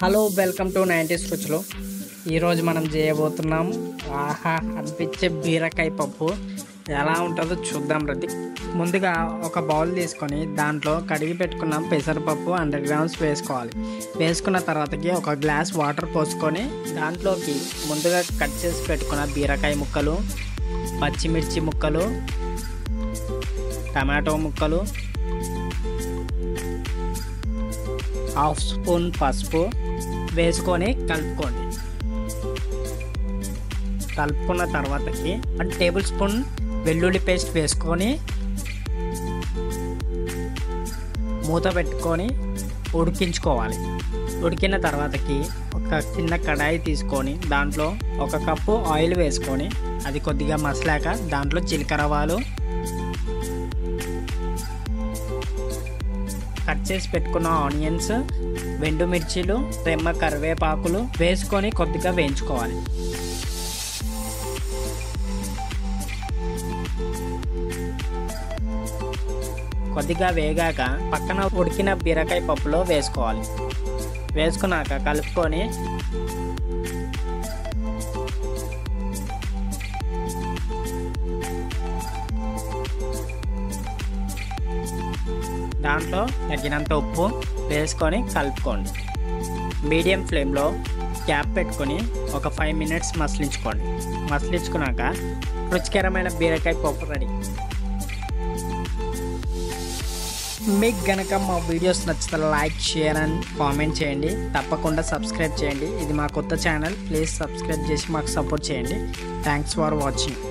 Hello welcome to 90s రుచులు. ఈరోజు మనం చేయబోతున్నాం ఆహా అనిపించే బీరకాయ పప్పు. ఎలా ఉంటుందో చూద్దాం రండి. ముందుగా ఒక బౌల్ తీసుకొని దాంట్లో కడిగి పెట్టుకున్నాం పెసరపప్పు 100 grams వేసుకోవాలి. వేసుకున్న తర్వాతకి ఒక గ్లాస్ వాటర్ పోసుకొని దాంట్లోకి ముందుగా కట్ చేసి పెట్టుకున్న బీరకాయ ముక్కలు, పచ్చిమిర్చి ముక్కలు, టమాటో ముక్కలు, హాఫ్ స్పూన్ పసుపు వేసుకొని కలుపుకోండి. కలుపుకున్న తర్వాతకి 1 టేబుల్ స్పూన్ వెల్లుల్లి పేస్ట్ వేసుకొని మూత పెట్టుకొని ఉడికించుకోవాలి. ఉడికిన తర్వాతకి ఒక చిన్న కడాయి తీసుకొని దాంట్లో 1 కప్పు ఆయిల్ వేసుకొని అది కొద్దిగా మసలాక దాంట్లో జీలకర్రవాలు, కట్ చేసి పెట్టుకున్న ఆనియన్స్, వెండుమిర్చిలు, రెమ్మ కరివేపాకులు వేసుకొని కొద్దిగా వేయించుకోవాలి. కొద్దిగా వేగాక పక్కన ఉడికిన బీరకాయ పప్పులో వేసుకోవాలి. వేసుకున్నాక కలుపుకొని దాంట్లో తగినంత ఉప్పు వేసుకొని కలుపుకోండి. మీడియం ఫ్లేమ్లో క్యాప్ పెట్టుకొని ఒక 5 minutes మసలించుకోండి. మసలించుకున్నాక రుచికరమైన బీరకాయ పప్పు రెడీ. మీకు గనక మా వీడియోస్ నచ్చితే లైక్, షేర్ అండ్ కామెంట్ చేయండి. తప్పకుండా సబ్స్క్రైబ్ చేయండి. ఇది మా కొత్త ఛానల్. ప్లీజ్ సబ్స్క్రైబ్ చేసి మాకు సపోర్ట్ చేయండి. Thanks for watching.